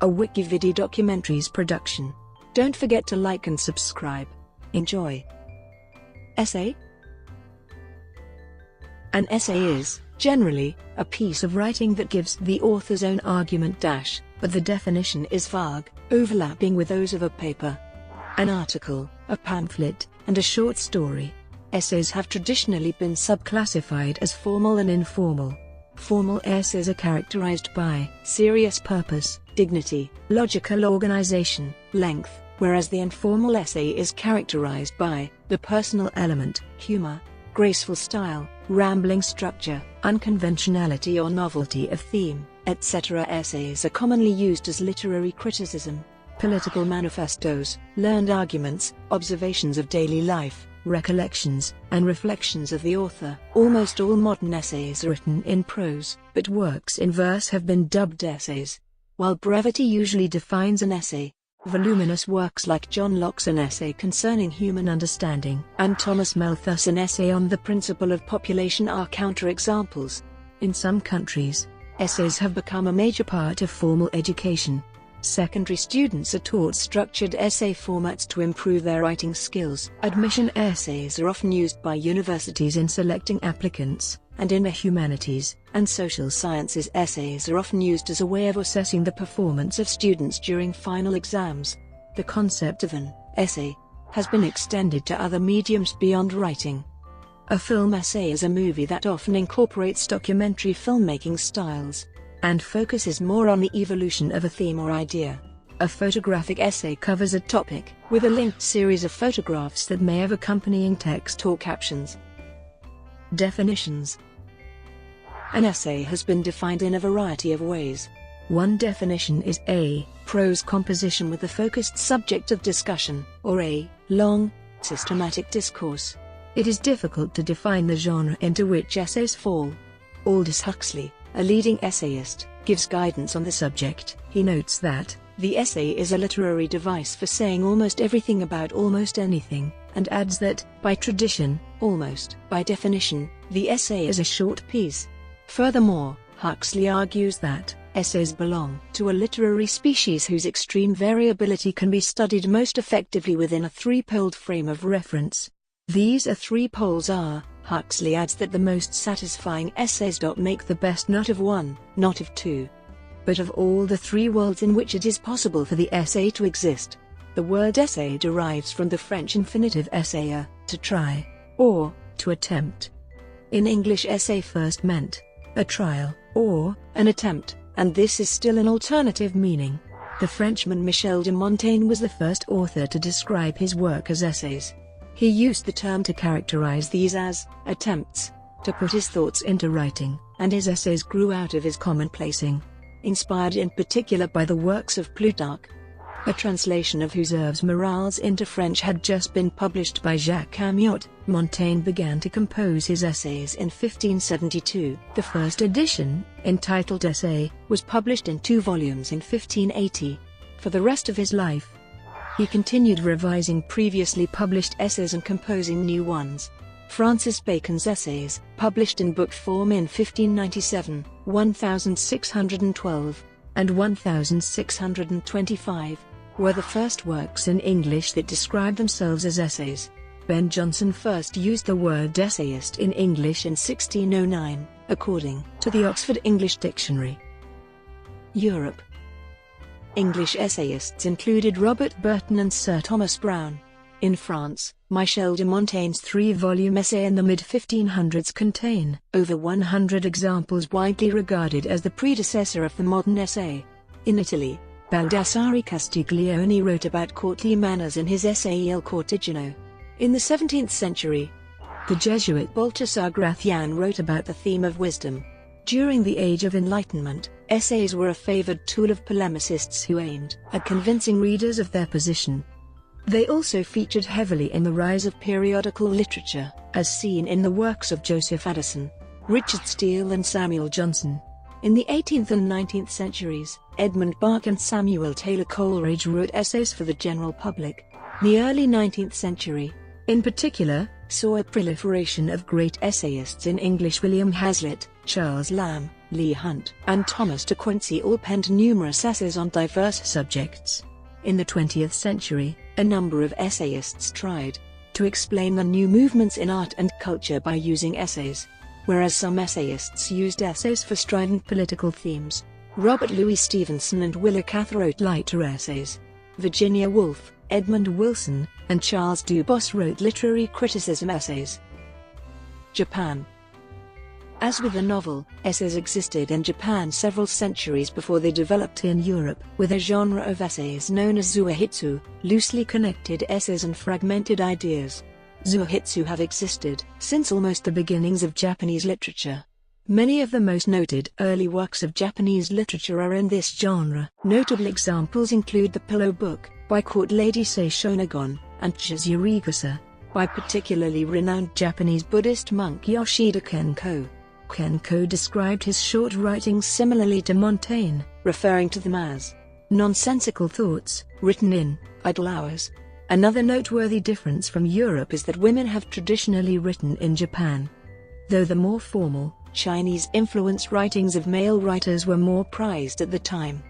a WikiVidi documentaries production. Don't forget to like and subscribe. Enjoy. Essay. An essay is, generally, a piece of writing that gives the author's own argument but the definition is vague, overlapping with those of a paper, an article, a pamphlet, and a short story. Essays have traditionally been subclassified as formal and informal. Formal essays are characterized by serious purpose, dignity, logical organization, length, whereas the informal essay is characterized by the personal element, humor, graceful style, rambling structure, unconventionality or novelty of theme, etc. Essays are commonly used as literary criticism, political manifestos, learned arguments, observations of daily life, recollections, and reflections of the author. Almost all modern essays are written in prose, but works in verse have been dubbed essays. While brevity usually defines an essay, voluminous works like John Locke's An Essay Concerning Human Understanding and Thomas Malthus' An Essay on the Principle of Population are counterexamples. In some countries, essays have become a major part of formal education. Secondary students are taught structured essay formats to improve their writing skills. Admission essays are often used by universities in selecting applicants, and in the humanities and social sciences essays are often used as a way of assessing the performance of students during final exams. The concept of an essay has been extended to other mediums beyond writing. A film essay is a movie that often incorporates documentary filmmaking styles and focuses more on the evolution of a theme or idea. A photographic essay covers a topic, with a linked series of photographs that may have accompanying text or captions. Definitions. An essay has been defined in a variety of ways. One definition is a prose composition with a focused subject of discussion, or a long, systematic discourse. It is difficult to define the genre into which essays fall. Aldous Huxley, a leading essayist, gives guidance on the subject. He notes that the essay is a literary device for saying almost everything about almost anything, and adds that, by tradition, almost by definition, the essay is a short piece. Furthermore, Huxley argues that essays belong to a literary species whose extreme variability can be studied most effectively within a three-poled frame of reference. These three poles are, Huxley adds that the most satisfying essays make the best not of one, not of two, but of all the three worlds in which it is possible for the essay to exist. The word essay derives from the French infinitive essayer, to try, or to attempt. In English, essay first meant a trial, or an attempt, and this is still an alternative meaning. The Frenchman Michel de Montaigne was the first author to describe his work as essays. He used the term to characterize these as attempts to put his thoughts into writing, and his essays grew out of his commonplacing. Inspired in particular by the works of Plutarch, a translation of whose Œuvres Morales into French had just been published by Jacques Amyot, Montaigne began to compose his essays in 1572. The first edition, entitled Essay, was published in 2 volumes in 1580. For the rest of his life, he continued revising previously published essays and composing new ones. Francis Bacon's essays, published in book form in 1597, 1612, and 1625, were the first works in English that described themselves as essays. Ben Jonson first used the word essayist in English in 1609, according to the Oxford English Dictionary. Europe. English essayists included Robert Burton and Sir Thomas Browne. In France, Michel de Montaigne's 3-volume essay in the mid-1500s contain over 100 examples widely regarded as the predecessor of the modern essay. In Italy, Baldassare Castiglione wrote about courtly manners in his essay Il Corteggiano. In the 17th century, the Jesuit Balthasar Gracian wrote about the theme of wisdom. During the Age of Enlightenment, essays were a favored tool of polemicists who aimed at convincing readers of their position. They also featured heavily in the rise of periodical literature, as seen in the works of Joseph Addison, Richard Steele and Samuel Johnson. In the 18th and 19th centuries, Edmund Burke and Samuel Taylor Coleridge wrote essays for the general public. The early 19th century, in particular, saw a proliferation of great essayists in English: William Hazlitt, Charles Lamb, Leigh Hunt, and Thomas de Quincey all penned numerous essays on diverse subjects. In the 20th century, a number of essayists tried to explain the new movements in art and culture by using essays. Whereas some essayists used essays for strident political themes, Robert Louis Stevenson and Willa Cather wrote lighter essays. Virginia Woolf, Edmund Wilson, and Charles Dubos wrote literary criticism essays. Japan. As with the novel, essays existed in Japan several centuries before they developed in Europe, with a genre of essays known as zuihitsu, loosely connected essays and fragmented ideas. Zuihitsu have existed since almost the beginnings of Japanese literature. Many of the most noted early works of Japanese literature are in this genre. Notable examples include The Pillow Book, by court lady Sei Shonagon, and Chizurigasa, by particularly renowned Japanese Buddhist monk Yoshida Kenko. Kenko described his short writings similarly to Montaigne, referring to them as nonsensical thoughts, written in idle hours. Another noteworthy difference from Europe is that women have traditionally written in Japan. Though the more formal, Chinese-influenced writings of male writers were more prized at the time.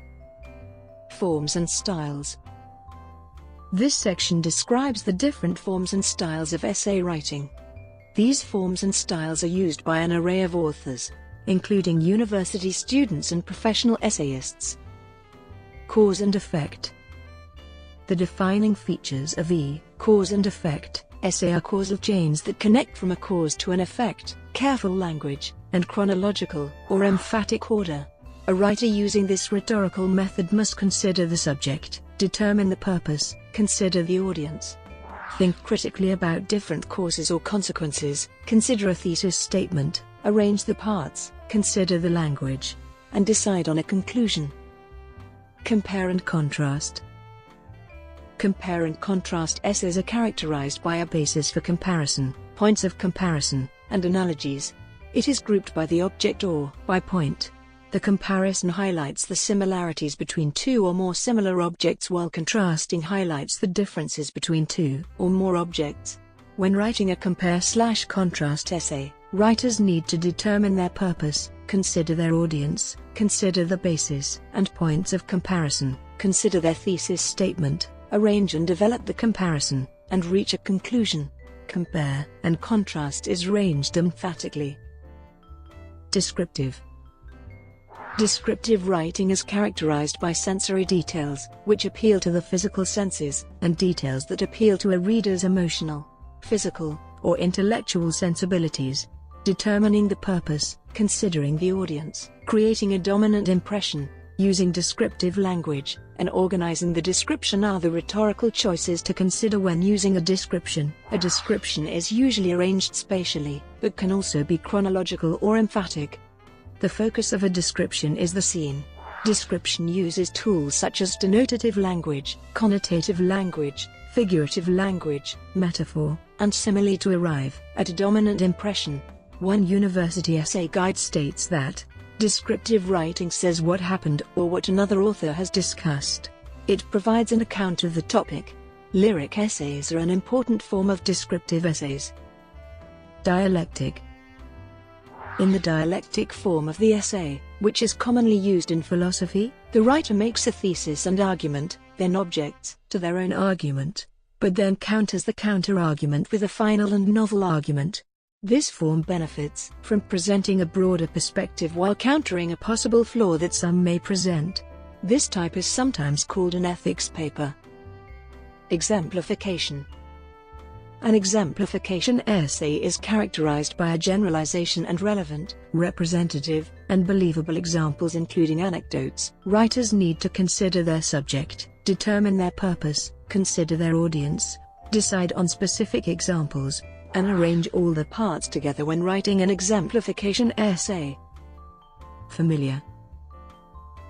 Forms and styles. This section describes the different forms and styles of essay writing. These forms and styles are used by an array of authors, including university students and professional essayists. Cause and effect. The defining features of the cause and effect essay are causal chains that connect from a cause to an effect, careful language, and chronological or emphatic order. A writer using this rhetorical method must consider the subject, determine the purpose, consider the audience, think critically about different causes or consequences, consider a thesis statement, arrange the parts, consider the language, and decide on a conclusion. Compare and contrast. Compare and contrast essays are characterized by a basis for comparison, points of comparison, and analogies. It is grouped by the object or by point. The comparison highlights the similarities between two or more similar objects, while contrasting highlights the differences between two or more objects. When writing a compare/contrast essay, writers need to determine their purpose, consider their audience, consider the basis and points of comparison, consider their thesis statement, arrange and develop the comparison, and reach a conclusion. Compare and contrast is arranged emphatically. Descriptive. Descriptive writing is characterized by sensory details, which appeal to the physical senses, and details that appeal to a reader's emotional, physical, or intellectual sensibilities. Determining the purpose, considering the audience, creating a dominant impression, using descriptive language, and organizing the description are the rhetorical choices to consider when using a description. A description is usually arranged spatially, but can also be chronological or emphatic. The focus of a description is the scene. Description uses tools such as denotative language, connotative language, figurative language, metaphor, and simile to arrive at a dominant impression. One university essay guide states that descriptive writing says what happened or what another author has discussed. It provides an account of the topic. Lyric essays are an important form of descriptive essays. Dialectic. In the dialectic form of the essay, which is commonly used in philosophy, the writer makes a thesis and argument, then objects to their own argument, but then counters the counter-argument with a final and novel argument. This form benefits from presenting a broader perspective while countering a possible flaw that some may present. This type is sometimes called an ethics paper. Exemplification. An exemplification essay is characterized by a generalization and relevant, representative, and believable examples including anecdotes. Writers need to consider their subject, determine their purpose, consider their audience, decide on specific examples, and arrange all the parts together when writing an exemplification essay. Familiar.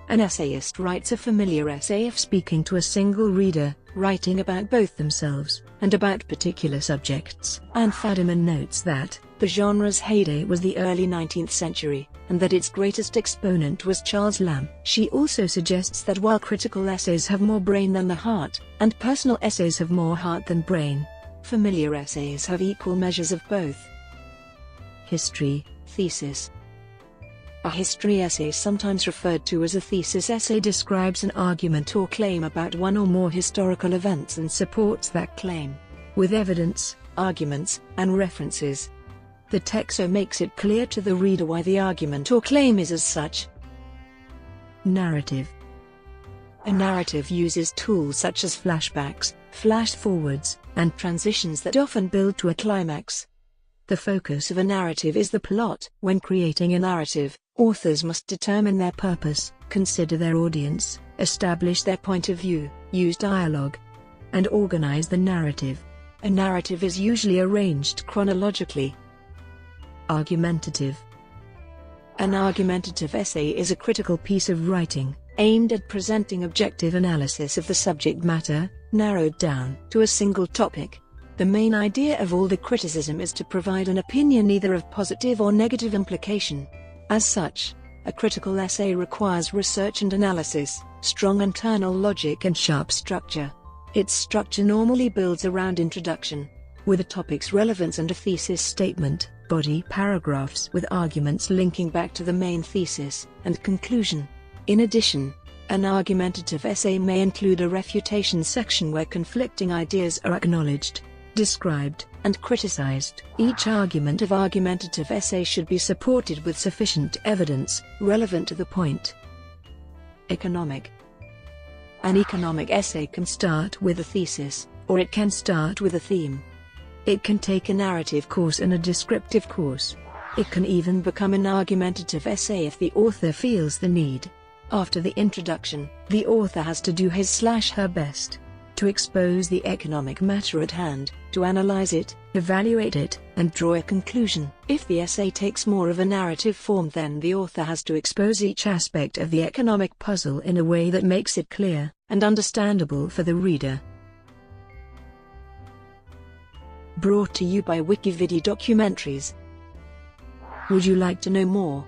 An essayist writes a familiar essay if speaking to a single reader, writing about both themselves and about particular subjects. Anne Fadiman notes that the genre's heyday was the early 19th century, and that its greatest exponent was Charles Lamb. She also suggests that while critical essays have more brain than the heart, and personal essays have more heart than brain, familiar essays have equal measures of both. History, thesis. A history essay, sometimes referred to as a thesis essay, describes an argument or claim about one or more historical events and supports that claim with evidence, arguments, and references. The text so makes it clear to the reader why the argument or claim is as such. Narrative. A narrative uses tools such as flashbacks, flash-forwards, and transitions that often build to a climax. The focus of a narrative is the plot. When creating a narrative, authors must determine their purpose, consider their audience, establish their point of view, use dialogue, and organize the narrative. A narrative is usually arranged chronologically. Argumentative. An argumentative essay is a critical piece of writing, aimed at presenting objective analysis of the subject matter, narrowed down to a single topic. The main idea of all the criticism is to provide an opinion either of positive or negative implication. As such, a critical essay requires research and analysis, strong internal logic and sharp structure. Its structure normally builds around introduction, with a topic's relevance, and a thesis statement, body paragraphs with arguments linking back to the main thesis, and conclusion. In addition, an argumentative essay may include a refutation section where conflicting ideas are acknowledged, described, and criticized. Each argument of argumentative essay should be supported with sufficient evidence, relevant to the point. Economic. An economic essay can start with a thesis, or it can start with a theme. It can take a narrative course and a descriptive course. It can even become an argumentative essay if the author feels the need. After the introduction, the author has to do his/her best to expose the economic matter at hand, to analyze it, evaluate it, and draw a conclusion. If the essay takes more of a narrative form, then the author has to expose each aspect of the economic puzzle in a way that makes it clear and understandable for the reader. Brought to you by WikiVidi documentaries. Would you like to know more?